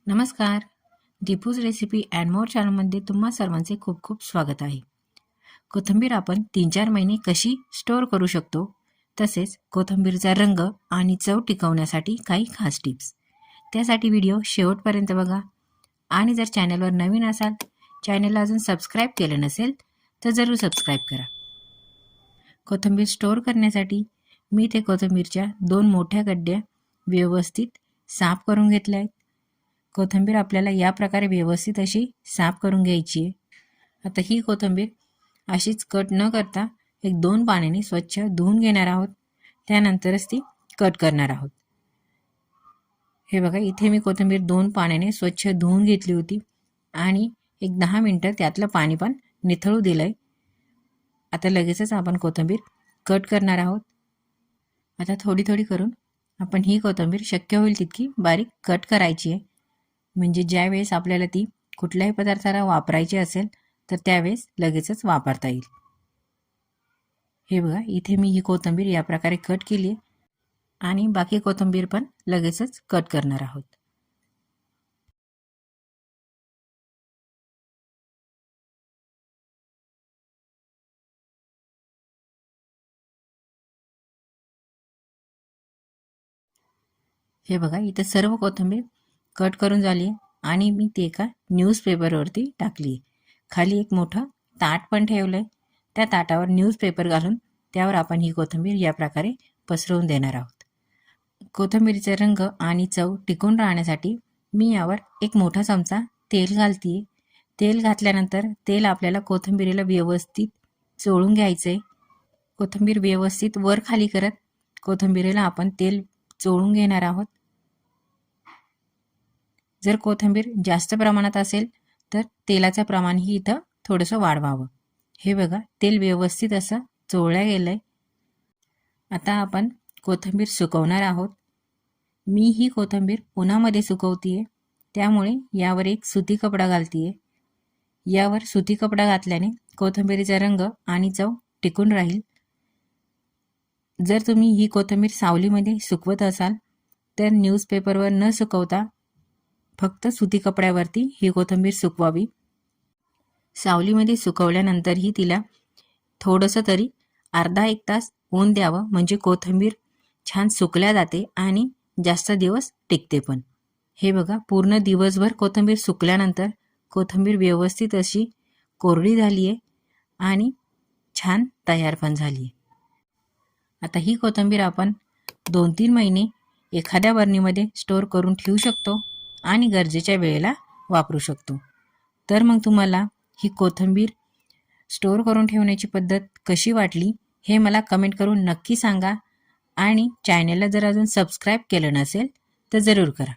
नमस्कार. दीपूज recipe and more चॅनलमध्ये तुम्हा सर्वांचे खूप खूप स्वागत आहे. कोथिंबीर आपण 3-4 महिने कशी स्टोअर करू शकतो, तसेच कोथिंबीरचा रंग आणि चव टिकवण्यासाठी काही खास टिप्स. त्यासाठी व्हिडिओ शेवटपर्यंत बघा. आणि जर चॅनलवर नवीन असाल, चॅनलला अजून सबस्क्राईब केलं नसेल तर जरूर सबस्क्राईब करा. कोथिंबीर स्टोअर करण्यासाठी मी ते कोथिंबीरच्या 2 मोठ्या गड्ड्या व्यवस्थित साफ करून घेतल्या आहेत. कोथिंबीर आपल्याला या प्रकारे व्यवस्थित अशी साफ करून घ्यायची आहे. आता ही कोथिंबीर अशीच कट न करता 1-2 पाण्याने स्वच्छ धुवून घेणार आहोत. त्यानंतरच ती कट करणार आहोत. हे बघा, इथे मी कोथिंबीर 2 पाण्याने स्वच्छ धुवून घेतली होती आणि 10 मिनिटं त्यातलं पाणी पण निथळू दिलंय. आता लगेचच आपण कोथिंबीर कट करणार आहोत. आता थोडी थोडी करून आपण ही कोथिंबीर शक्य होईल तितकी बारीक कट करायची आहे. म्हणजे ज्या वेळेस आपल्याला ती कुठल्याही पदार्थाला वापरायची असेल तर त्यावेळेस लगेचच वापरता येईल. हे बघा, इथे मी ही कोथिंबीर या प्रकारे कट केली आहे आणि बाकी कोथिंबीर पण लगेचच कट करणार आहोत. हे बघा, इथे सर्व कोथिंबीर कट करून झाली आहे आणि मी ती एका न्यूजपेपरवरती टाकली. खाली एक मोठं ताट पण ठेवलंय. त्या ताटावर न्यूजपेपर घालून त्यावर आपण ही कोथिंबीर या प्रकारे पसरवून देणार आहोत. कोथिंबीरीचा रंग आणि चव टिकून राहण्यासाठी मी यावर एक मोठा चमचा तेल घालते. तेल घातल्यानंतर तेल आपल्याला कोथिंबीरीला व्यवस्थित चोळून घ्यायचं आहे. कोथिंबीर व्यवस्थित वर खाली करत कोथिंबीरीला आपण तेल चोळून घेणार आहोत. जर कोथिंबीर जास्त प्रमाणात असेल तर तेलाचं प्रमाणही इथं थोडंसं वाढवावं. हे बघा, तेल व्यवस्थित असं चोळलं गेलंय. आता आपण कोथिंबीर सुकवणार आहोत. मी ही कोथिंबीर उन्हामध्ये सुकवतीये, त्यामुळे यावर एक सुती कपडा घालतीये. यावर सुती कपडा घातल्याने कोथिंबीरीचा रंग आणि चव टिकून राहील. जर तुम्ही ही कोथिंबीर सावलीमध्ये सुकवत असाल तर न्यूजपेपरवर न सुकवता फक्त सुती कपड्यावरती ही कोथिंबीर सुकवावी. सावलीमध्ये सुकवल्यानंतरही तिला थोडंसं तरी अर्धा 1 तास ऊन द्यावं, म्हणजे कोथिंबीर छान सुकल्या जाते आणि जास्त दिवस टिकते पण. हे बघा, पूर्ण दिवसभर कोथिंबीर सुकल्यानंतर कोथिंबीर व्यवस्थित अशी कोरडी झाली आहे आणि छान तयार पण झाली आहे. आता ही कोथिंबीर आपण 2-3 महिने एखाद्या बरणीमध्ये स्टोअर करून ठेवू शकतो आणि गरजेच्या वेळेला वापरू शकतो. तर मग तुम्हाला ही कोथिंबीर स्टोअर करून ठेवण्याची पद्धत कशी वाटली हे मला कमेंट करून नक्की सांगा. आणि चॅनलला जर अजून सबस्क्राईब केलं नसेल तर जरूर करा.